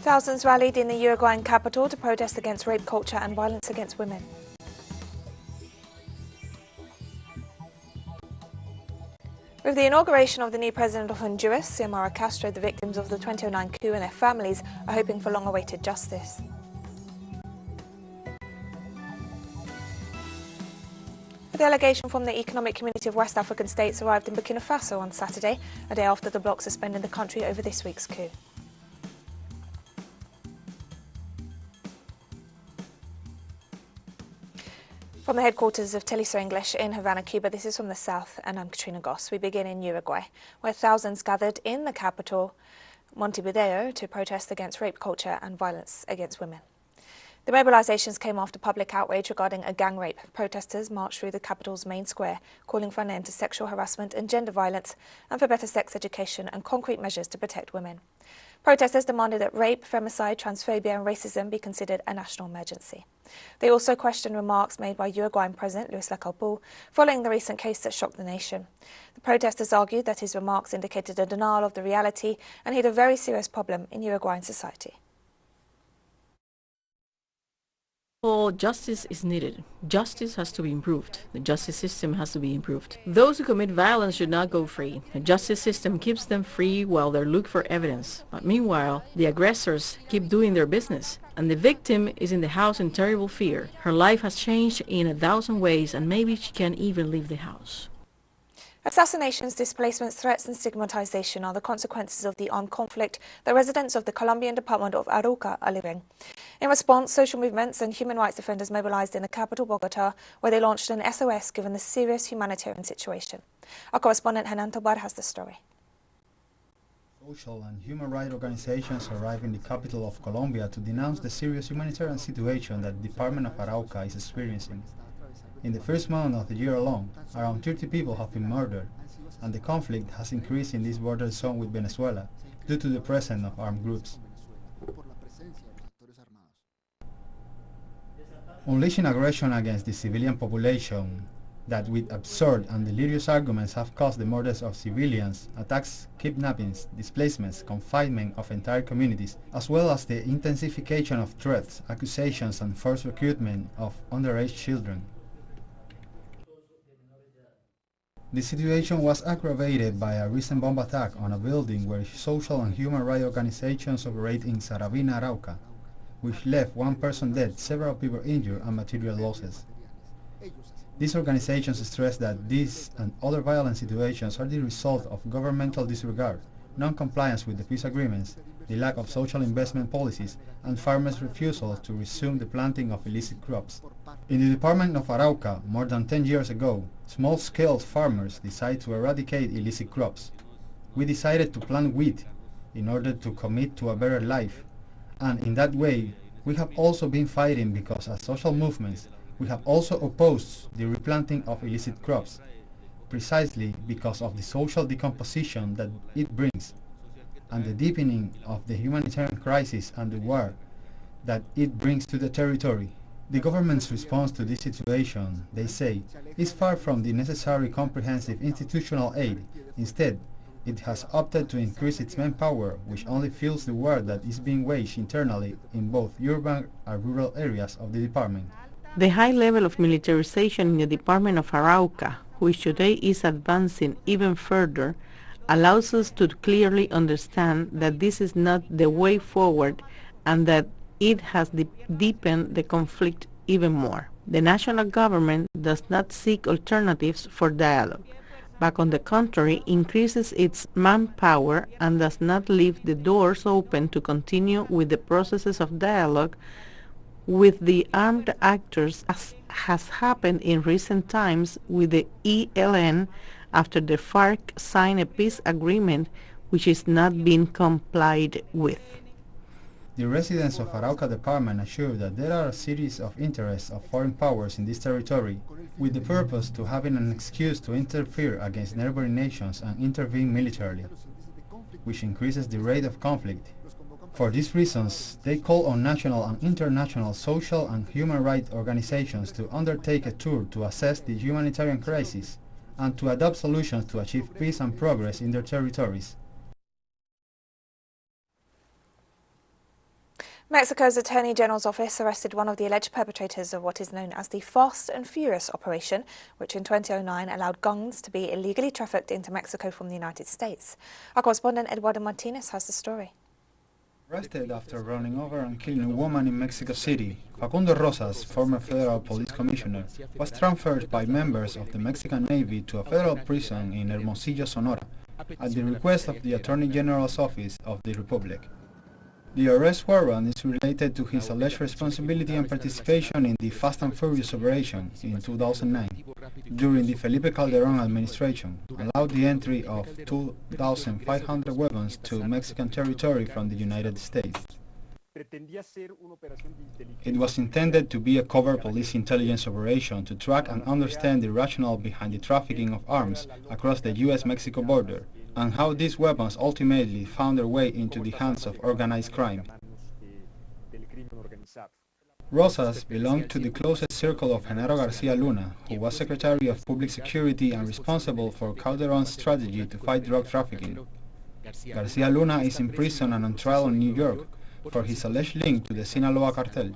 Thousands rallied in the Uruguayan capital to protest against rape culture and violence against women. With the inauguration of the new president of Honduras, Xiomara Castro, the victims of the 2009 coup and their families are hoping for long-awaited justice. A delegation from the Economic Community of West African States arrived in Burkina Faso on Saturday, a day after the bloc suspended the country over this week's coup. From the headquarters of TeleSUR English in Havana, Cuba, this is From the South, and I'm Katrina Goss. We begin in Uruguay, where thousands gathered in the capital, Montevideo, to protest against rape culture and violence against women. The mobilizations came after public outrage regarding a gang rape. Protesters marched through the capital's main square, calling for an end to sexual harassment and gender violence and for better sex education and concrete measures to protect women. Protesters demanded that rape, femicide, transphobia and racism be considered a national emergency. They also questioned remarks made by Uruguayan President Luis Lacalle following the recent case that shocked the nation. The protesters argued that his remarks indicated a denial of the reality and hid a very serious problem in Uruguayan society. Well, justice is needed. Justice has to be improved. The justice system has to be improved. Those who commit violence should not go free. The justice system keeps them free while they look for evidence. But meanwhile, the aggressors keep doing their business. And the victim is in the house in terrible fear. Her life has changed in 1,000 ways, and maybe she can't even leave the house. Assassinations, displacements, threats and stigmatization are the consequences of the armed conflict that residents of the Colombian department of Arauca are living. In response, social movements and human rights defenders mobilized in the capital, Bogotá, where they launched an SOS given the serious humanitarian situation. Our correspondent Hanan Tobar has the story. Social and human rights organizations arrived in the capital of Colombia to denounce the serious humanitarian situation that the department of Arauca is experiencing. In the first month of the year alone, around 30 people have been murdered, and the conflict has increased in this border zone with Venezuela due to the presence of armed groups. Unleashing aggression against the civilian population that with absurd and delirious arguments have caused the murders of civilians, attacks, kidnappings, displacements, confinement of entire communities, as well as the intensification of threats, accusations and forced recruitment of underage children. The situation was aggravated by a recent bomb attack on a building where social and human rights organizations operate in Saravina, Arauca, which left one person dead, several people injured and material losses. These organizations stress that these and other violent situations are the result of governmental disregard, non-compliance with the peace agreements, the lack of social investment policies, and farmers' refusal to resume the planting of illicit crops. In the department of Arauca, more than 10 years ago, small-scale farmers decided to eradicate illicit crops. We decided to plant wheat in order to commit to a better life, and in that way, we have also been fighting because as social movements, we have also opposed the replanting of illicit crops, precisely because of the social decomposition that it brings, and the deepening of the humanitarian crisis and the war that it brings to the territory. The government's response to this situation, they say, is far from the necessary comprehensive institutional aid. Instead, it has opted to increase its manpower, which only fuels the war that is being waged internally in both urban and rural areas of the department. The high level of militarization in the department of Arauca, which today is advancing even further, allows us to clearly understand that this is not the way forward and that it has deepened the conflict even more. The national government does not seek alternatives for dialogue, but on the contrary increases its manpower and does not leave the doors open to continue with the processes of dialogue with the armed actors, as has happened in recent times with the ELN after the FARC signed a peace agreement which is not being complied with. The residents of Arauca department assure that there are a series of interests of foreign powers in this territory with the purpose to having an excuse to interfere against neighboring nations and intervene militarily, which increases the rate of conflict. For these reasons, they call on national and international social and human rights organizations to undertake a tour to assess the humanitarian crisis and to adopt solutions to achieve peace and progress in their territories. Mexico's Attorney General's office arrested one of the alleged perpetrators of what is known as the Fast and Furious operation, which in 2009 allowed guns to be illegally trafficked into Mexico from the United States. Our correspondent Eduardo Martinez has the story. Arrested after running over and killing a woman in Mexico City, Facundo Rosas, former federal police commissioner, was transferred by members of the Mexican Navy to a federal prison in Hermosillo, Sonora, at the request of the Attorney General's Office of the Republic. The arrest warrant is related to his alleged responsibility and participation in the Fast and Furious operation in 2009, during the Felipe Calderón administration, allowed the entry of 2,500 weapons to Mexican territory from the United States. It was intended to be a covert police intelligence operation to track and understand the rationale behind the trafficking of arms across the U.S.-Mexico border, and how these weapons ultimately found their way into the hands of organized crime. Rosas belonged to the closest circle of Genaro Garcia Luna, who was Secretary of Public Security and responsible for Calderón's strategy to fight drug trafficking. Garcia Luna is in prison and on trial in New York for his alleged link to the Sinaloa cartel.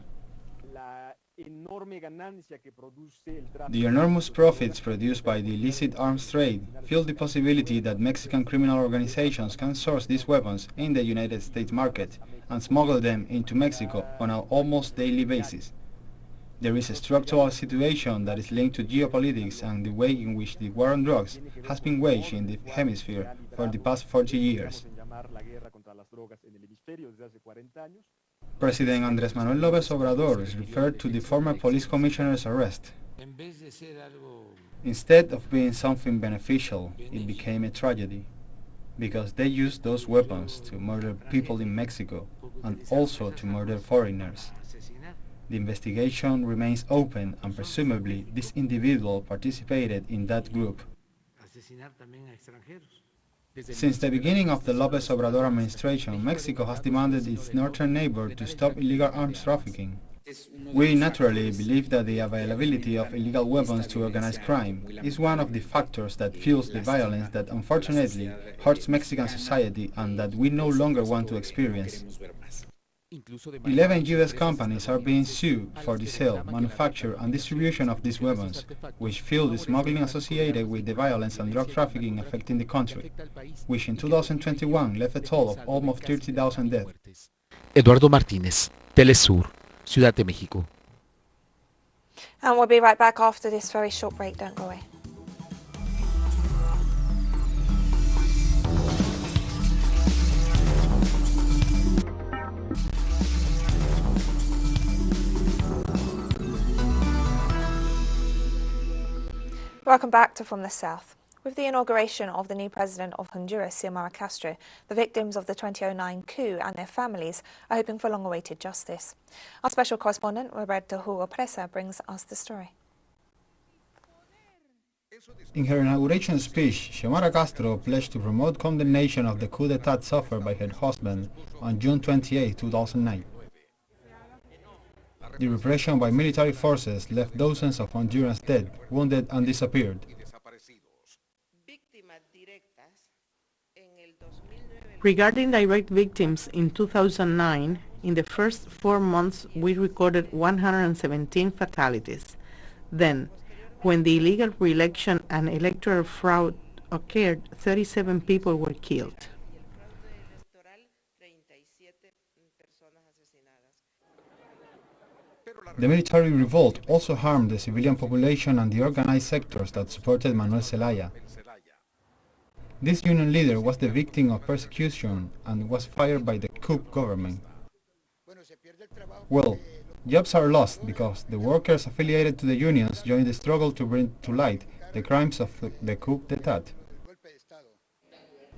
The enormous profits produced by the illicit arms trade fuel the possibility that Mexican criminal organizations can source these weapons in the United States market and smuggle them into Mexico on an almost daily basis. There is a structural situation that is linked to geopolitics and the way in which the war on drugs has been waged in the hemisphere for the past 40 years. President Andrés Manuel López Obrador referred to the former police commissioner's arrest. Instead of being something beneficial, it became a tragedy, because they used those weapons to murder people in Mexico and also to murder foreigners. The investigation remains open and presumably this individual participated in that group. Since the beginning of the López Obrador administration, Mexico has demanded its northern neighbor to stop illegal arms trafficking. We naturally believe that the availability of illegal weapons to organized crime is one of the factors that fuels the violence that unfortunately hurts Mexican society and that we no longer want to experience. 11 U.S. companies are being sued for the sale, manufacture and distribution of these weapons, which fuel the smuggling associated with the violence and drug trafficking affecting the country, which in 2021 left a toll of almost 30,000 deaths. Eduardo Martínez, TeleSUR, Ciudad de México. And we'll be right back after this very short break. Don't go away. Welcome back to From the South. With the inauguration of the new president of Honduras, Xiomara Castro, the victims of the 2009 coup and their families are hoping for long-awaited justice. Our special correspondent, Roberto Hugo Presa, brings us the story. In her inauguration speech, Xiomara Castro pledged to promote condemnation of the coup d'état suffered by her husband on June 28, 2009. The repression by military forces left dozens of Hondurans dead, wounded and disappeared. Regarding direct victims in 2009, in the first 4 months we recorded 117 fatalities. Then, when the illegal re-election and electoral fraud occurred, 37 people were killed. The military revolt also harmed the civilian population and the organized sectors that supported Manuel Zelaya. This union leader was the victim of persecution and was fired by the coup government. Well, jobs are lost because the workers affiliated to the unions joined the struggle to bring to light the crimes of the coup d'état.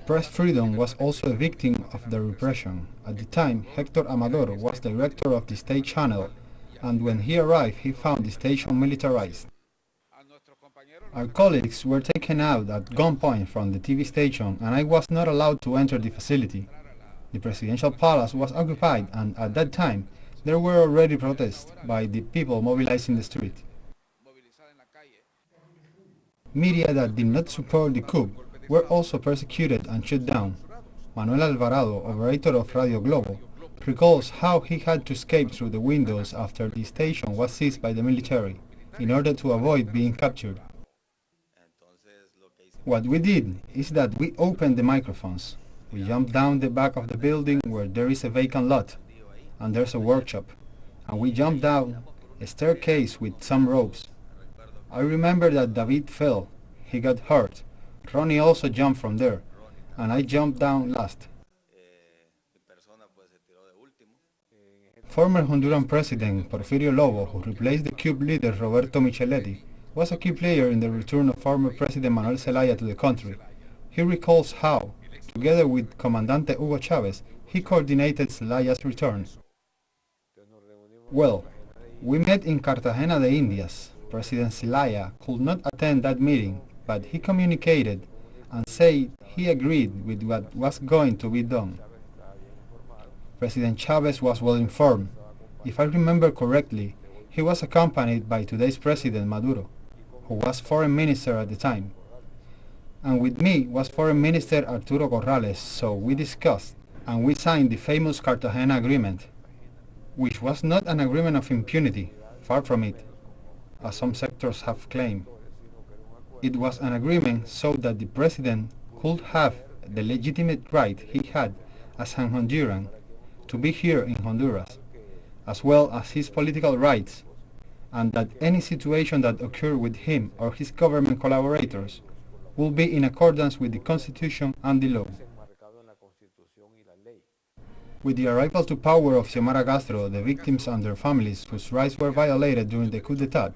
Press freedom was also a victim of the repression. At the time, Héctor Amador was director of the state channel, and when he arrived, he found the station militarized. Our colleagues were taken out at gunpoint from the TV station, and I was not allowed to enter the facility. The presidential palace was occupied, and at that time, there were already protests by the people mobilizing the street. Media that did not support the coup were also persecuted and shut down. Manuel Alvarado, operator of Radio Globo, recalls how he had to escape through the windows after the station was seized by the military in order to avoid being captured. What we did is that we opened the microphones. We jumped down the back of the building where there is a vacant lot and there's a workshop, and we jumped down a staircase with some ropes. I remember that David fell. He got hurt. Ronnie also jumped from there, and I jumped down last. Former Honduran President Porfirio Lobo, who replaced the coup leader Roberto Micheletti, was a key player in the return of former President Manuel Zelaya to the country. He recalls how, together with Comandante Hugo Chavez, he coordinated Zelaya's return. Well, we met in Cartagena de Indias. President Zelaya could not attend that meeting, but he communicated and said he agreed with what was going to be done. President Chavez was well informed. If I remember correctly, he was accompanied by today's President Maduro, who was Foreign Minister at the time. And with me was Foreign Minister Arturo Corrales, so we discussed and we signed the famous Cartagena Agreement, which was not an agreement of impunity, far from it, as some sectors have claimed. It was an agreement so that the President could have the legitimate right he had as an Honduran to be here in Honduras, as well as his political rights, and that any situation that occurred with him or his government collaborators will be in accordance with the Constitution and the law. With the arrival to power of Xiomara Castro, the victims and their families whose rights were violated during the coup d'etat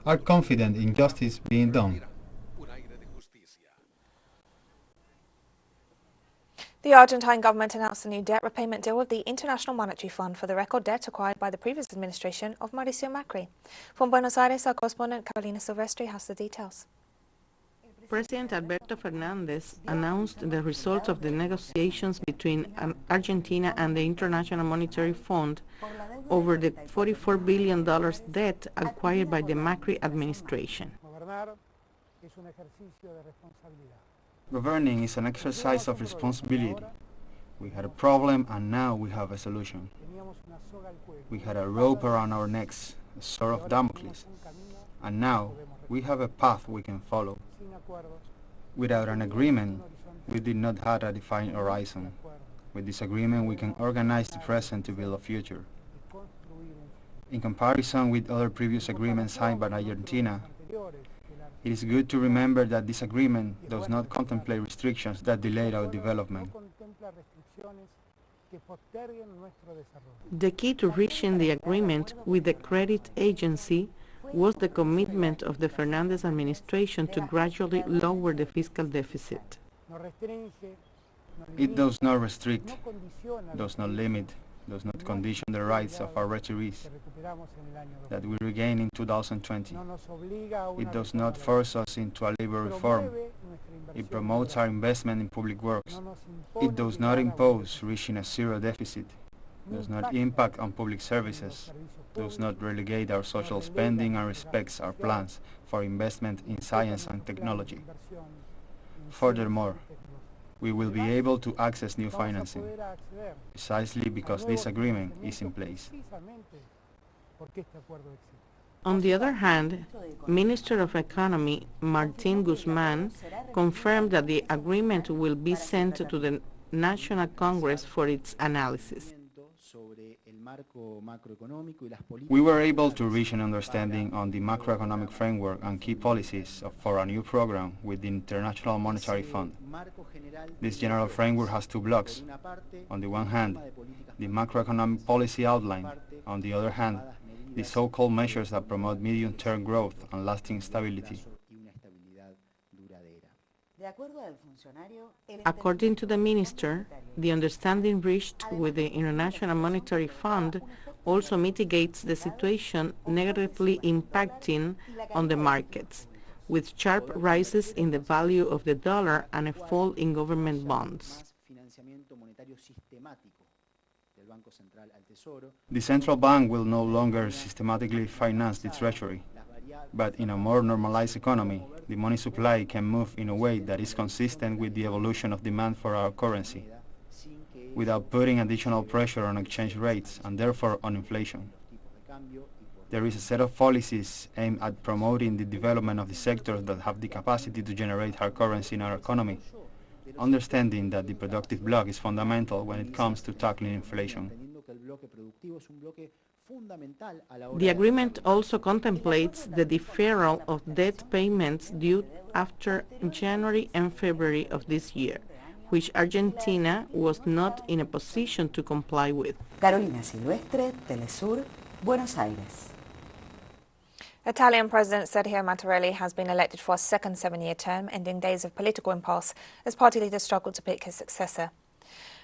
are confident in justice being done. The Argentine government announced a new debt repayment deal with the International Monetary Fund for the record debt acquired by the previous administration of Mauricio Macri. From Buenos Aires, our correspondent Carolina Silvestri has the details. President Alberto Fernandez announced the results of the negotiations between Argentina and the International Monetary Fund over the $44 billion debt acquired by the Macri administration. Governing is an exercise of responsibility. We had a problem and now we have a solution. We had a rope around our necks, a sword of Damocles, and now we have a path we can follow. Without an agreement, we did not have a defined horizon. With this agreement, we can organize the present to build a future. In comparison with other previous agreements signed by Argentina, it is good to remember that this agreement does not contemplate restrictions that delay our development. The key to reaching the agreement with the credit agency was the commitment of the Fernandez administration to gradually lower the fiscal deficit. It does not restrict, does not limit, does not condition the rights of our retirees that we regained in 2020. It does not force us into a labor reform. It promotes our investment in public works. It does not impose reaching a zero deficit, does not impact on public services, does not relegate our social spending, and respects our plans for investment in science and technology. Furthermore, we will be able to access new financing, precisely because this agreement is in place. On the other hand, Minister of Economy Martín Guzmán confirmed that the agreement will be sent to the National Congress for its analysis. We were able to reach an understanding on the macroeconomic framework and key policies for a new program with the International Monetary Fund. This general framework has two blocks. On the one hand, the macroeconomic policy outline. On the other hand, the so-called measures that promote medium-term growth and lasting stability. According to the minister, the understanding reached with the International Monetary Fund also mitigates the situation negatively impacting on the markets, with sharp rises in the value of the dollar and a fall in government bonds. The central bank will no longer systematically finance the treasury, but in a more normalized economy, the money supply can move in a way that is consistent with the evolution of demand for our currency. without putting additional pressure on exchange rates and therefore on inflation. There is a set of policies aimed at promoting the development of the sectors that have the capacity to generate hard currency in our economy, understanding that the productive bloc is fundamental when it comes to tackling inflation. The agreement also contemplates the deferral of debt payments due after January and February of this year, which Argentina was not in a position to comply with. Carolina Silvestre, TeleSUR, Buenos Aires. Italian President Sergio Mattarella has been elected for a second 7-year term, ending days of political impasse as party leaders struggle to pick his successor.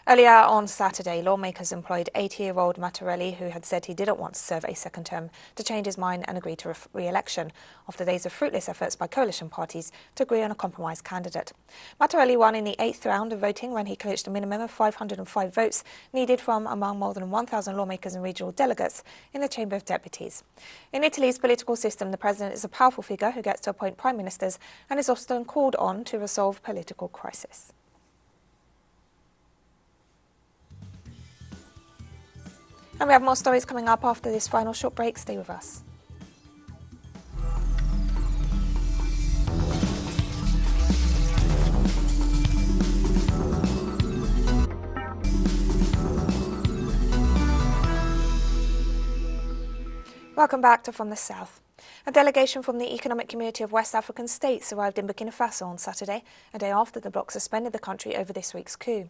Earlier on Saturday, lawmakers employed 80-year-old Mattarella, who had said he didn't want to serve a second term, to change his mind and agree to re-election, after days of fruitless efforts by coalition parties to agree on a compromise candidate. Mattarella won in the 8th round of voting when he clinched a minimum of 505 votes needed from among more than 1,000 lawmakers and regional delegates in the Chamber of Deputies. In Italy's political system, the president is a powerful figure who gets to appoint prime ministers and is often called on to resolve political crisis. And we have more stories coming up after this final short break. Stay with us. Welcome back to From the South. A delegation from the Economic Community of West African States arrived in Burkina Faso on Saturday, a day after the bloc suspended the country over this week's coup.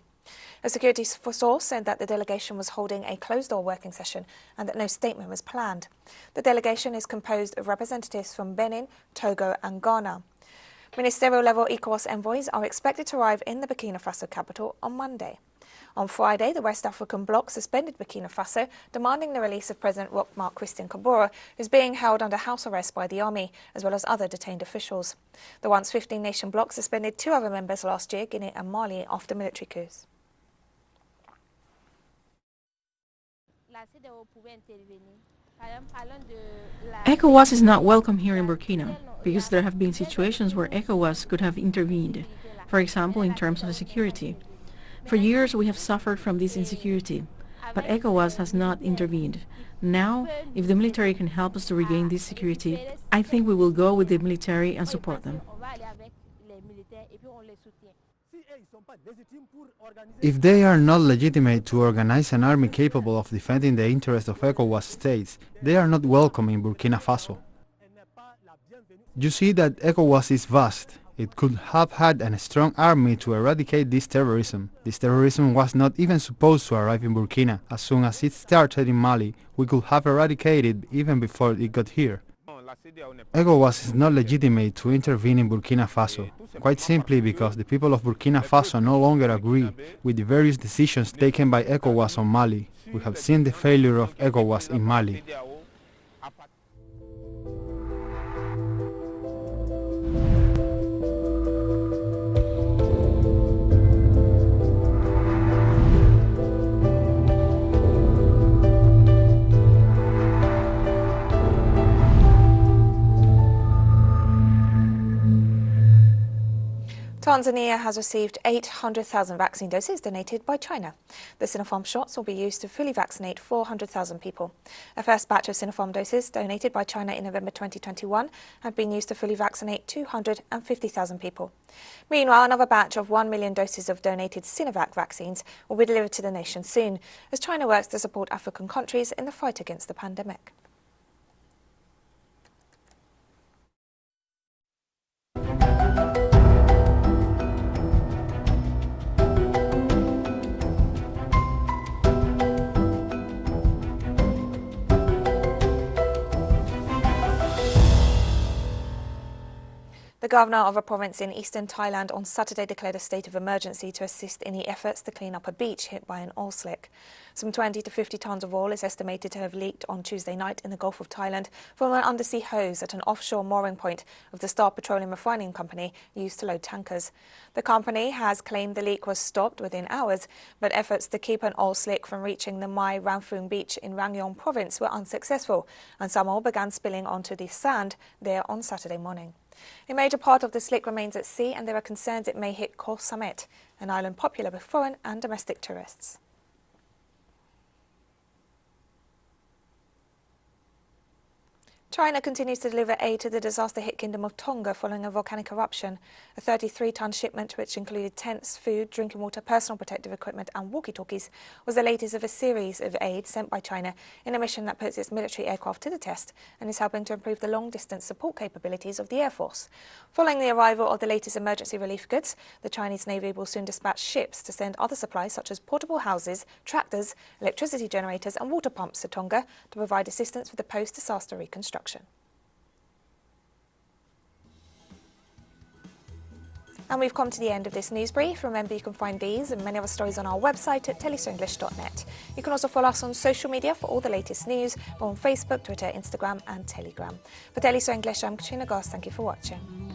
A security source said that the delegation was holding a closed-door working session and that no statement was planned. The delegation is composed of representatives from Benin, Togo and Ghana. Ministerial-level Ecowas envoys are expected to arrive in the Burkina Faso capital on Monday. On Friday, the West African bloc suspended Burkina Faso, demanding the release of President Roch-Marc Christian Kabore, who is being held under house arrest by the army, as well as other detained officials. The once 15-nation bloc suspended 2 other members last year, Guinea and Mali, after military coups. ECOWAS is not welcome here in Burkina because there have been situations where ECOWAS could have intervened, for example in terms of security. For years we have suffered from this insecurity, but ECOWAS has not intervened. Now, if the military can help us to regain this security, I think we will go with the military and support them. If they are not legitimate to organize an army capable of defending the interests of ECOWAS states, they are not welcome in Burkina Faso. You see that ECOWAS is vast. It could have had a strong army to eradicate this terrorism. This terrorism was not even supposed to arrive in Burkina. As soon as it started in Mali, we could have eradicated it even before it got here. ECOWAS is not legitimate to intervene in Burkina Faso, quite simply because the people of Burkina Faso no longer agree with the various decisions taken by ECOWAS on Mali. We have seen the failure of ECOWAS in Mali. Tanzania has received 800,000 vaccine doses donated by China. The Sinopharm shots will be used to fully vaccinate 400,000 people. A first batch of Sinopharm doses donated by China in November 2021 had been used to fully vaccinate 250,000 people. Meanwhile, another batch of 1 million doses of donated Sinovac vaccines will be delivered to the nation soon, as China works to support African countries in the fight against the pandemic. The governor of a province in eastern Thailand on Saturday declared a state of emergency to assist in the efforts to clean up a beach hit by an oil slick. Some 20 to 50 tons of oil is estimated to have leaked on Tuesday night in the Gulf of Thailand from an undersea hose at an offshore mooring point of the Star Petroleum Refining Company used to load tankers. The company has claimed the leak was stopped within hours, but efforts to keep an oil slick from reaching the Mai Ramphun beach in Rangyong province were unsuccessful, and some oil began spilling onto the sand there on Saturday morning. A major part of the slick remains at sea, and there are concerns it may hit Koh Samet, an island popular with foreign and domestic tourists. China continues to deliver aid to the disaster-hit Kingdom of Tonga following a volcanic eruption. A 33-ton shipment, which included tents, food, drinking water, personal protective equipment and walkie-talkies, was the latest of a series of aid sent by China in a mission that puts its military aircraft to the test and is helping to improve the long-distance support capabilities of the Air Force. Following the arrival of the latest emergency relief goods, the Chinese Navy will soon dispatch ships to send other supplies such as portable houses, tractors, electricity generators and water pumps to Tonga to provide assistance with the post-disaster reconstruction. And we've come to the end of this news brief. Remember, you can find these and many other stories on our website at telesurenglish.net. You can also follow us on social media for all the latest news. We're on Facebook, Twitter, Instagram and Telegram. For TeleSUR English, I'm Katrina Goss. Thank you for watching.